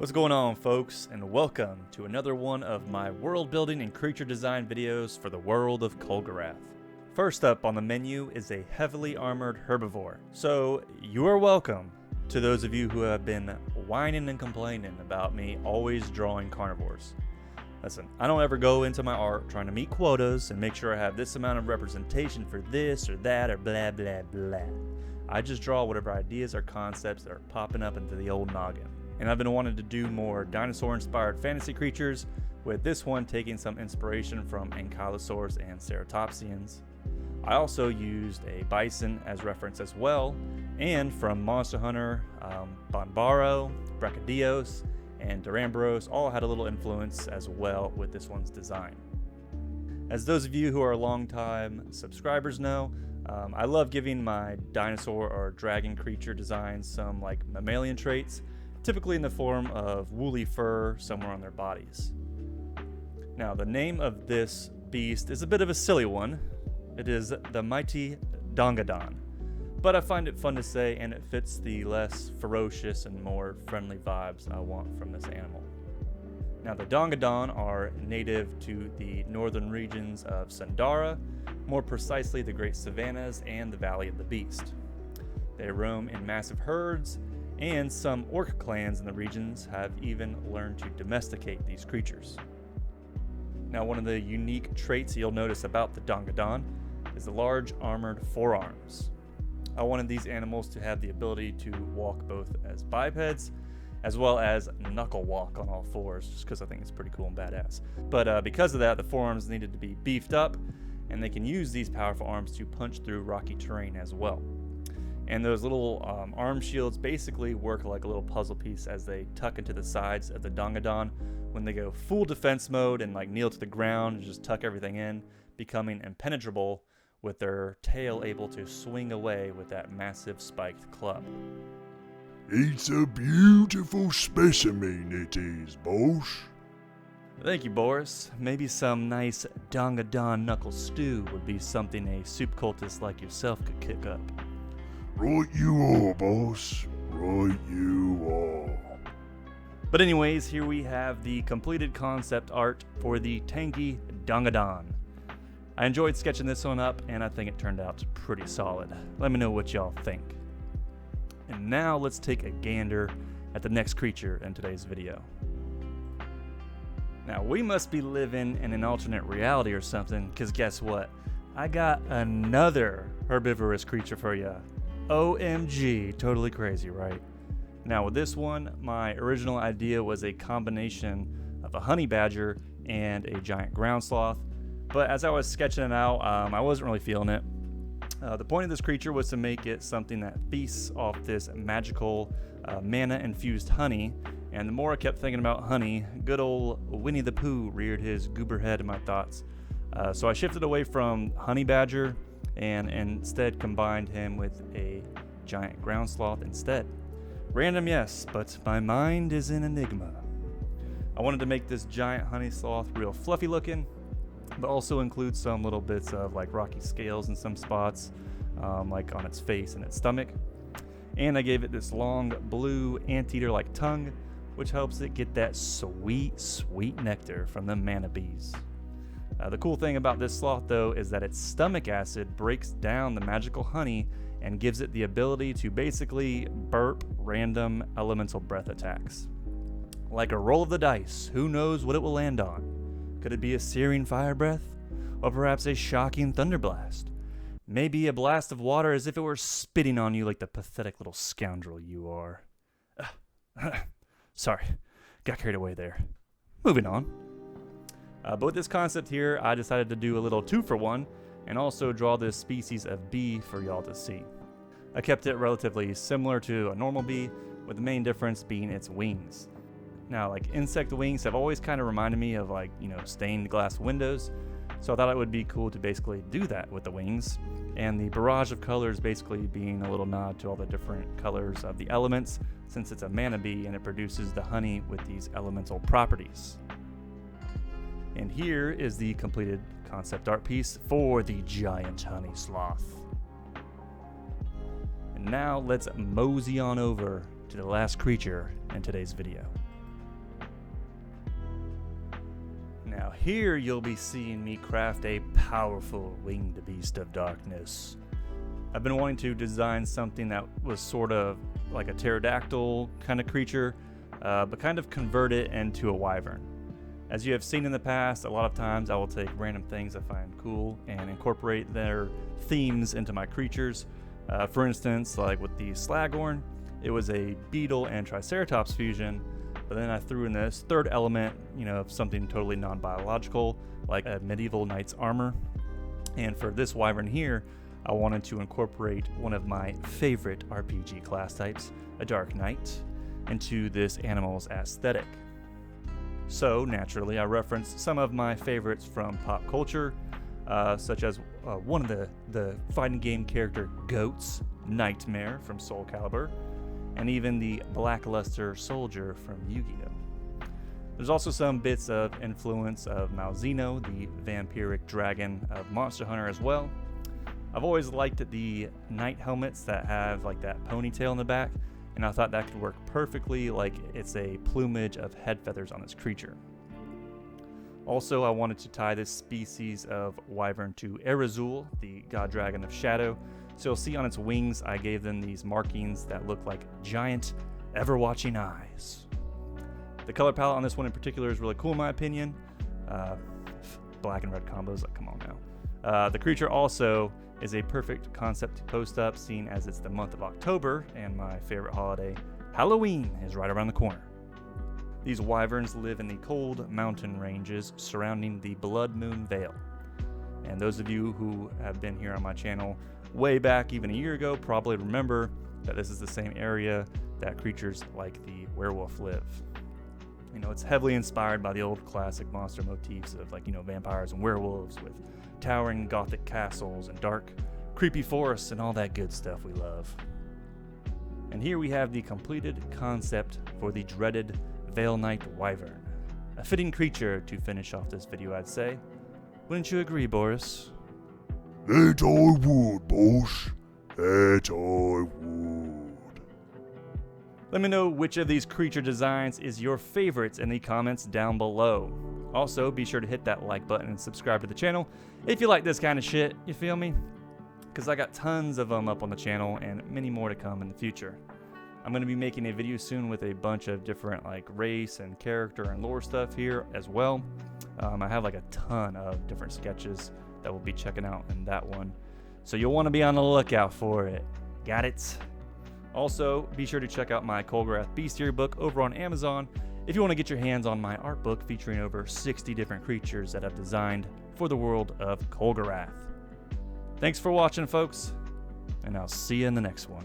What's going on, folks, and welcome to another one of my world building and creature design videos for the world of Kulgurath. First up on the menu is a heavily armored herbivore. So you are welcome to those of you who have been whining and complaining about me always drawing carnivores. Listen, I don't ever go into my art trying to meet quotas and make sure I have this amount of representation for this or that or blah blah blah. I just draw whatever ideas or concepts that are popping up into the old noggin. And I've been wanting to do more dinosaur-inspired fantasy creatures, with this one taking some inspiration from ankylosaurs and ceratopsians. I also used a bison as reference as well, and from Monster Hunter, Bonbaro, Brachydios, and Durambros all had a little influence as well with this one's design. As those of you who are longtime subscribers know, I love giving my dinosaur or dragon creature designs some mammalian traits, typically in the form of woolly fur somewhere on their bodies. Now, the name of this beast is a bit of a silly one. It is the mighty Dongadon, but I find it fun to say, and it fits the less ferocious and more friendly vibes I want from this animal. Now, the Dongadon are native to the northern regions of Sundara, more precisely the Great Savannas and the Valley of the Beast. They roam in massive herds, and some orc clans in the regions have even learned to domesticate these creatures. Now, one of the unique traits you'll notice about the Dongadon is the large armored forearms. I wanted these animals to have the ability to walk both as bipeds as well as knuckle walk on all fours, just because I think it's pretty cool and badass. But because of that, the forearms needed to be beefed up, and they can use these powerful arms to punch through rocky terrain as well. And those little arm shields basically work like a little puzzle piece as they tuck into the sides of the Dongadon when they go full defense mode and kneel to the ground and just tuck everything in, becoming impenetrable with their tail able to swing away with that massive spiked club. It's a beautiful specimen, it is, boss. Thank you, Boris. Maybe some nice Dongadon knuckle stew would be something a soup cultist like yourself could kick up. Right you are, boss. Right you are. But anyways, here we have the completed concept art for the tanky Dongadon. I enjoyed sketching this one up, and I think it turned out pretty solid. Let me know what y'all think. And now let's take a gander at the next creature in today's video. Now, we must be living in an alternate reality or something, because guess what? I got another herbivorous creature for ya. OMG, totally crazy, right? Now with this one, my original idea was a combination of a honey badger and a giant ground sloth, but as I was sketching it out, I wasn't really feeling it. The point of this creature was to make it something that feasts off this magical mana-infused honey, and the more I kept thinking about honey, good old Winnie the Pooh reared his goober head in my thoughts. So I shifted away from honey badger and instead combined him with a giant ground sloth instead. Random, yes, but my mind is an enigma. I wanted to make this giant honey sloth real fluffy looking, but also include some little bits of rocky scales in some spots, like on its face and its stomach. And I gave it this long blue anteater-like tongue, which helps it get that sweet, sweet nectar from the mana bees. The cool thing about this sloth, though, is that its stomach acid breaks down the magical honey and gives it the ability to basically burp random elemental breath attacks. Like a roll of the dice, who knows what it will land on? Could it be a searing fire breath? Or perhaps a shocking thunderblast? Maybe a blast of water as if it were spitting on you like the pathetic little scoundrel you are. Sorry, got carried away there. Moving on. But with this concept here, I decided to do a little 2-for-1 and also draw this species of bee for y'all to see. I kept it relatively similar to a normal bee, with the main difference being its wings. Now, insect wings have always kind of reminded me of stained glass windows, so I thought it would be cool to basically do that with the wings, and the barrage of colors basically being a little nod to all the different colors of the elements, since it's a mana bee and it produces the honey with these elemental properties. And here is the completed concept art piece for the giant honey sloth. And now let's mosey on over to the last creature in today's video. Now here you'll be seeing me craft a powerful winged beast of darkness. I've been wanting to design something that was sort of like a pterodactyl kind of creature, but kind of convert it into a wyvern. As you have seen in the past, a lot of times I will take random things I find cool and incorporate their themes into my creatures. For instance, like with the Slaghorn, it was a beetle and triceratops fusion, but then I threw in this third element, of something totally non-biological, like a medieval knight's armor. And for this wyvern here, I wanted to incorporate one of my favorite RPG class types, a Dark Knight, into this animal's aesthetic. So naturally, I referenced some of my favorites from pop culture, such as one of the fighting game character Goat's Nightmare from Soul Calibur, and even the Blackluster Soldier from Yu-Gi-Oh! There's also some bits of influence of Malzeno, the vampiric dragon of Monster Hunter as well. I've always liked the knight helmets that have like that ponytail in the back, and I thought that could work perfectly like it's a plumage of head feathers on this creature. Also, I wanted to tie this species of wyvern to Erizul, the god dragon of shadow. So you'll see on its wings, I gave them these markings that look like giant, ever-watching eyes. The color palette on this one in particular is really cool in my opinion. Black and red combos, like come on now. The creature also is a perfect concept to post up, seeing as it's the month of October and my favorite holiday, Halloween, is right around the corner. These wyverns live in the cold mountain ranges surrounding the Blood Moon Vale. And those of you who have been here on my channel way back, even a year ago, probably remember that this is the same area that creatures like the werewolf live. It's heavily inspired by the old classic monster motifs of vampires and werewolves with towering gothic castles and dark, creepy forests and all that good stuff we love. And here we have the completed concept for the dreaded Vale Knight Wyvern. A fitting creature to finish off this video, I'd say. Wouldn't you agree, Boris? That I would, boss. That I would. Let me know which of these creature designs is your favorites in the comments down below. Also, be sure to hit that like button and subscribe to the channel if you like this kind of shit, you feel me? Because I got tons of them up on the channel and many more to come in the future. I'm going to be making a video soon with a bunch of different race and character and lore stuff here as well. I have a ton of different sketches that we'll be checking out in that one. So you'll want to be on the lookout for it. Got it? Also, be sure to check out my Kulgurath bestiary book over on Amazon if you want to get your hands on my art book featuring over 60 different creatures that I've designed for the world of Kulgurath. Thanks for watching, folks, and I'll see you in the next one.